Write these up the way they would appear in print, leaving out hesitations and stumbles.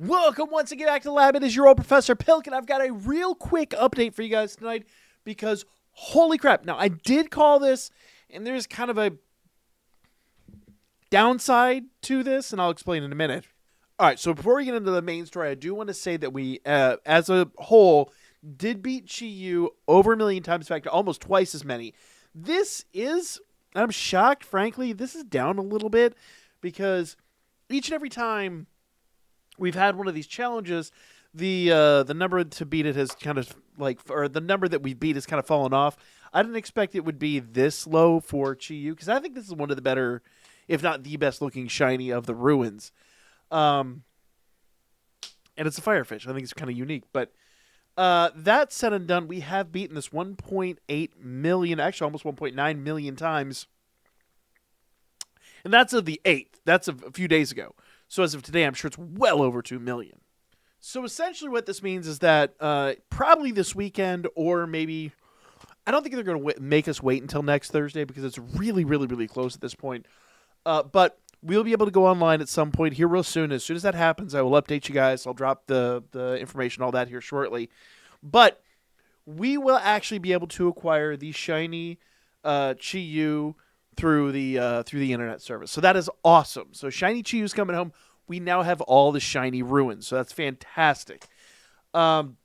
Welcome once again back to the lab. It is your old Professor Pilk, and I've got a real quick update for you guys tonight because holy crap. Now, I did call this, and there's kind of a downside to this, and I'll explain in a minute. All right, so before we get into the main story, I do want to say that we, as a whole, did beat Chi-Yu over 1 million times. In fact, almost twice as many. This is, I'm shocked, frankly, this is down a little bit because each and every time we've had one of these challenges, the number to beat it has kind of or the number that we beat has kind of fallen off. I didn't expect it would be this low for Chi-Yu because I think this is one of the better, if not the best looking shiny of the ruins. And it's a firefish. I think it's kind of unique. But that said and done, we have beaten this 1.8 million, actually almost 1.9 million times. And that's of the 8th. That's a few days ago. So as of today, I'm sure it's well over 2 million. So essentially what this means is that probably this weekend or maybe, I don't think they're going to make us wait until next Thursday because it's really, really, really close at this point. But we'll be able to go online at some point here real soon. As soon as that happens, I will update you guys. I'll drop the information, all that here shortly. But we will actually be able to acquire the shiny Chi-Yu through the internet service. So that is awesome. So shiny Chi-Yu's coming home. We now have all the shiny ruins. So that's fantastic. And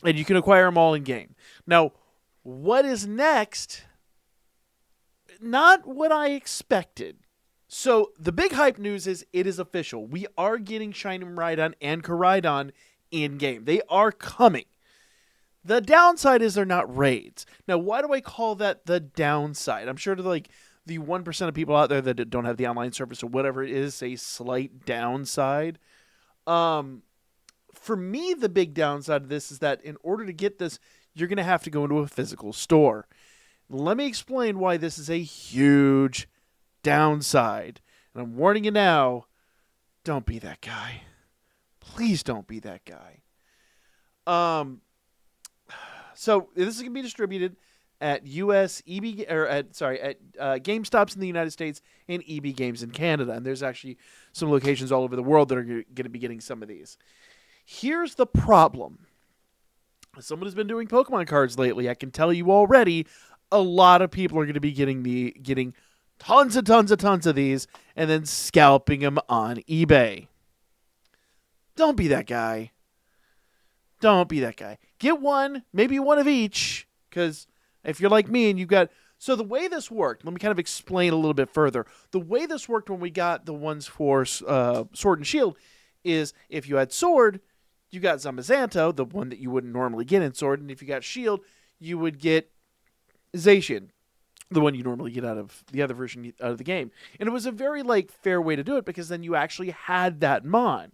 you can acquire them all in game. Now, what is next? Not what I expected. So the big hype news is it is official. We are getting shiny MIRAIDON and KORAIDON in game. They are coming. The downside is they're not raids. Now, why do I call that the downside? I'm sure to the 1% of people out there that don't have the online service or whatever it is, a slight downside. For me, the big downside of this is that in order to get this, you're going to have to go into a physical store. Let me explain why this is a huge downside. And I'm warning you now, don't be that guy. Please don't be that guy. So this is going to be distributed at US EB or at GameStops in the United States and EB Games in Canada, and there's actually some locations all over the world that are going to be getting some of these. Here's the problem. As someone who's been doing Pokemon cards lately, I can tell you already, a lot of people are going to be getting tons of these and then scalping them on eBay. Don't be that guy. Don't be that guy. Get one, maybe one of each, because if you're like me and you've got... So the way this worked, let me kind of explain a little bit further. The way this worked when we got the ones for Sword and Shield is if you had Sword, you got Zamazanto, the one that you wouldn't normally get in Sword, and if you got Shield, you would get Zacian, the one you normally get out of the other version out of the game. And it was a very fair way to do it because then you actually had that Mon.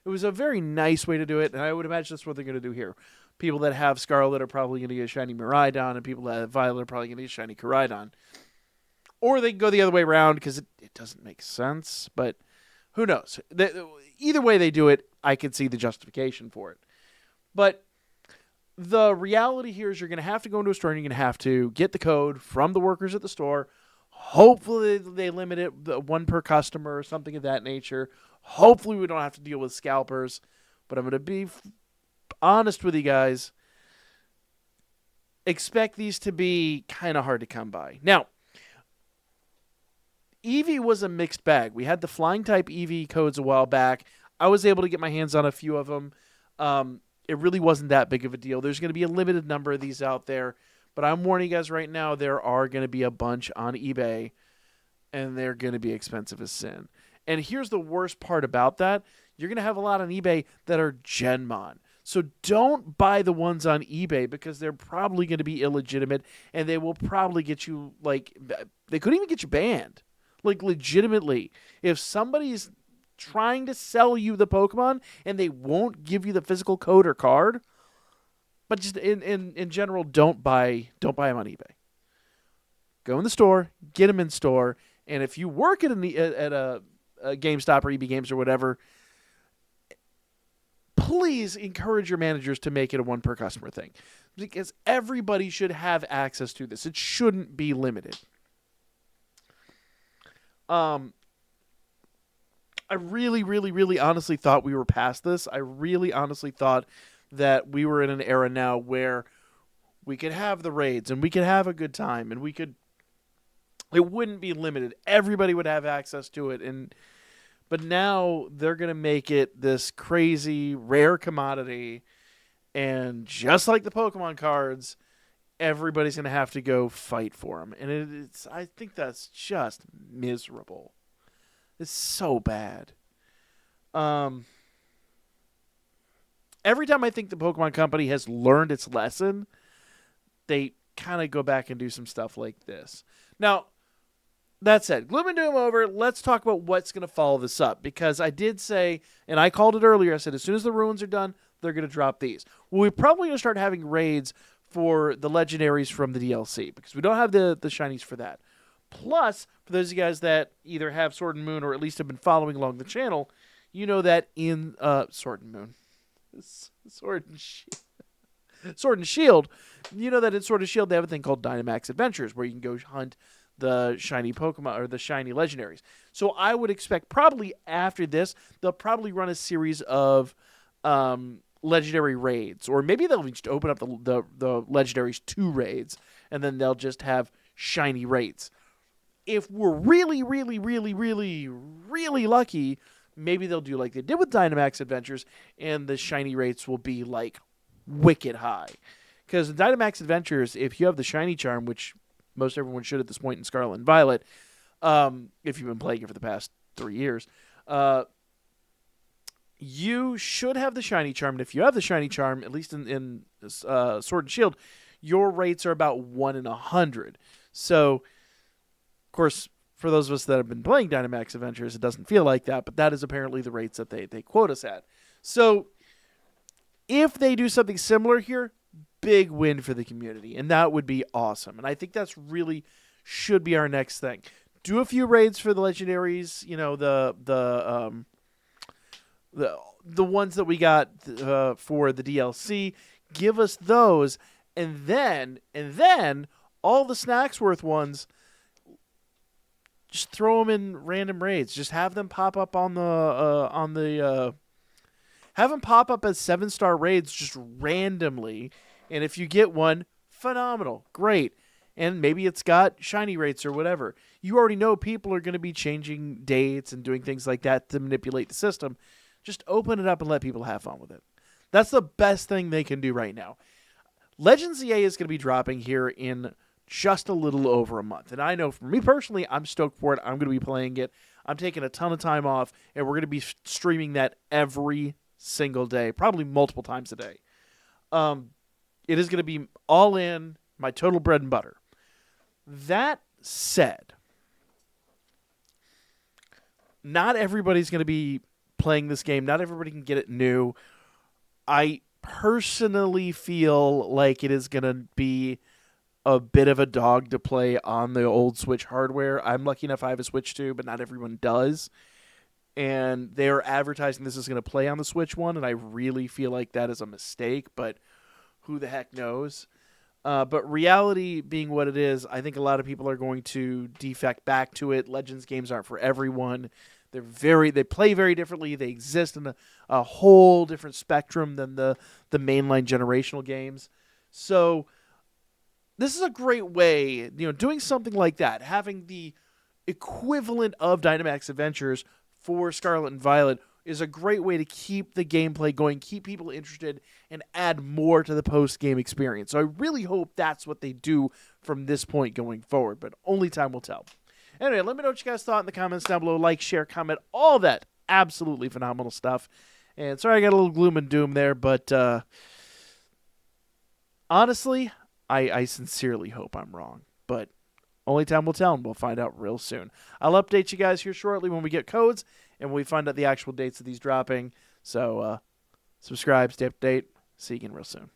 It was a very nice way to do it, and I would imagine that's what they're going to do here. People that have Scarlet are probably going to get shiny MIRAIDON, and people that have Violet are probably going to get shiny KORAIDON. Or they can go the other way around because it doesn't make sense, but who knows? Either way they do it, I can see the justification for it. But the reality here is you're going to have to go into a store and you're going to have to get the code from the workers at the store. Hopefully they limit it one per customer or something of that nature. Hopefully we don't have to deal with scalpers. But I'm going to be honest with you guys. Expect these to be kind of hard to come by. Now, Eevee was a mixed bag. We had the flying type Eevee codes a while back. I was able to get my hands on a few of them. It really wasn't that big of a deal. There's going to be a limited number of these out there. But I'm warning you guys right now, there are going to be a bunch on eBay. And they're going to be expensive as sin. And here's the worst part about that. You're going to have a lot on eBay that are Genmon. So don't buy the ones on eBay because they're probably going to be illegitimate. And they will probably get you, they could even get you banned. Legitimately. If somebody's trying to sell you the Pokemon and they won't give you the physical code or card, but just in general, don't buy them on eBay. Go in the store, get them in store, and if you work at a GameStop or EB Games or whatever, please encourage your managers to make it a one per customer thing because everybody should have access to this. It shouldn't be limited. I I really, really, really honestly thought we were past this. I really honestly thought that we were in an era now where we could have the raids and we could have a good time and it wouldn't be limited. Everybody would have access to it. But now they're going to make it this crazy rare commodity. And just like the Pokemon cards, everybody's going to have to go fight for them. And I think that's just miserable. It's so bad. Every time I think the Pokemon Company has learned its lesson, they kind of go back and do some stuff like this. Now, that said, gloom and doom over, let's talk about what's going to follow this up. Because I did say, and I called it earlier, I said as soon as the ruins are done, they're going to drop these. Well, we're probably going to start having raids for the legendaries from the DLC. Because we don't have the shinies for that. Plus, for those of you guys that either have Sword and Moon or at least have been following along the channel, you know that in Sword and Moon. Sword and Shield. You know that in Sword and Shield they have a thing called Dynamax Adventures where you can go hunt the shiny Pokemon or the shiny legendaries. So I would expect probably after this, they'll probably run a series of legendary raids. Or maybe they'll just open up the legendaries to raids and then they'll just have shiny raids. If we're really, really, really, really, really lucky, maybe they'll do like they did with Dynamax Adventures, and the shiny rates will be like wicked high. Because in Dynamax Adventures, if you have the shiny charm, which most everyone should at this point in Scarlet and Violet, if you've been playing it for the past 3 years, you should have the shiny charm. And if you have the shiny charm, at least in Sword and Shield, your rates are about 1 in 100. So, of course, for those of us that have been playing Dynamax Adventures, it doesn't feel like that, but that is apparently the rates that they quote us at. So, if they do something similar here, big win for the community, and that would be awesome. And I think that's really should be our next thing. Do a few raids for the legendaries, you know, the ones that we got for the DLC. Give us those, and then all the Snacksworth ones. Just throw them in random raids. Just have them pop up have them pop up as 7-star raids just randomly. And if you get one, phenomenal, great. And maybe it's got shiny rates or whatever. You already know people are going to be changing dates and doing things like that to manipulate the system. Just open it up and let people have fun with it. That's the best thing they can do right now. Legends EA is going to be dropping here in just a little over a month. And I know for me personally, I'm stoked for it. I'm going to be playing it. I'm taking a ton of time off, and we're going to be streaming that every single day, probably multiple times a day. It is going to be all in, my total bread and butter. That said, not everybody's going to be playing this game. Not everybody can get it new. I personally feel like it is going to be a bit of a dog to play on the old Switch hardware. I'm lucky enough I have a Switch too, but not everyone does. And they're advertising this is going to play on the Switch one, and I really feel like that is a mistake, but who the heck knows? But reality being what it is, I think a lot of people are going to defect back to it. Legends games aren't for everyone. They play very differently. They exist in a whole different spectrum than the mainline generational games. So this is a great way, doing something like that, having the equivalent of Dynamax Adventures for Scarlet and Violet is a great way to keep the gameplay going, keep people interested, and add more to the post-game experience. So I really hope that's what they do from this point going forward, but only time will tell. Anyway, let me know what you guys thought in the comments down below. Like, share, comment, all that absolutely phenomenal stuff. And sorry I got a little gloom and doom there, but honestly, I sincerely hope I'm wrong, but only time will tell, and we'll find out real soon. I'll update you guys here shortly when we get codes and when we find out the actual dates of these dropping. So subscribe, stay up to date. See you again real soon.